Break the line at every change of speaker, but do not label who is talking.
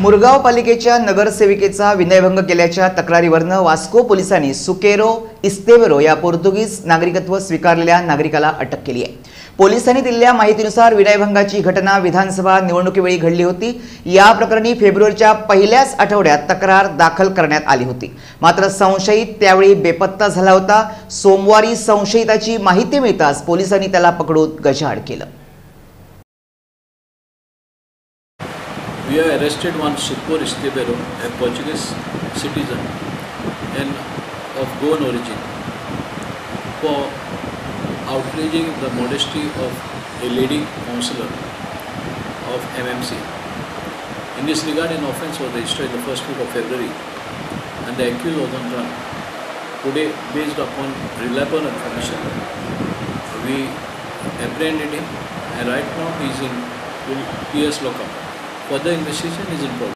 मुरगाव पालिकेच्या नगरसेविकेचा विनयभंग केल्याच्या तक्रारीवरनं वास्को पोलिसांनी सुकेरो इस्तेवेरो या पोर्तुगीज नागरिकत्व स्वीकारलेल्या नागरिकाला अटक केली आहे। पोलिसांनी दिलेल्या माहितीनुसार विनयभंगाची घटना विधानसभा निवडणुकीवेळी घडली होती। या प्रकरणी फेब्रुवारीच्या पहिल्याच आठवड्यात तक्रार दाखल करण्यात आली होती। मात्र संशयित त्यावेळी बेपत्ता झाला होता। सोमवारी संशयिताची माहिती मिळताच पोलिसांनी त्याला पकडून गजाआड केलं।
We have arrested one Sucor Isteveiro, a Portuguese citizen and of Goan origin, for outraging the modesty of a lady councillor of MMC. In this regard, an offence was registered the first week of February, and the accused was on run. Today, based upon reliable information, we apprehended him, and right now he is in PS lockup. Further investigation is in progress.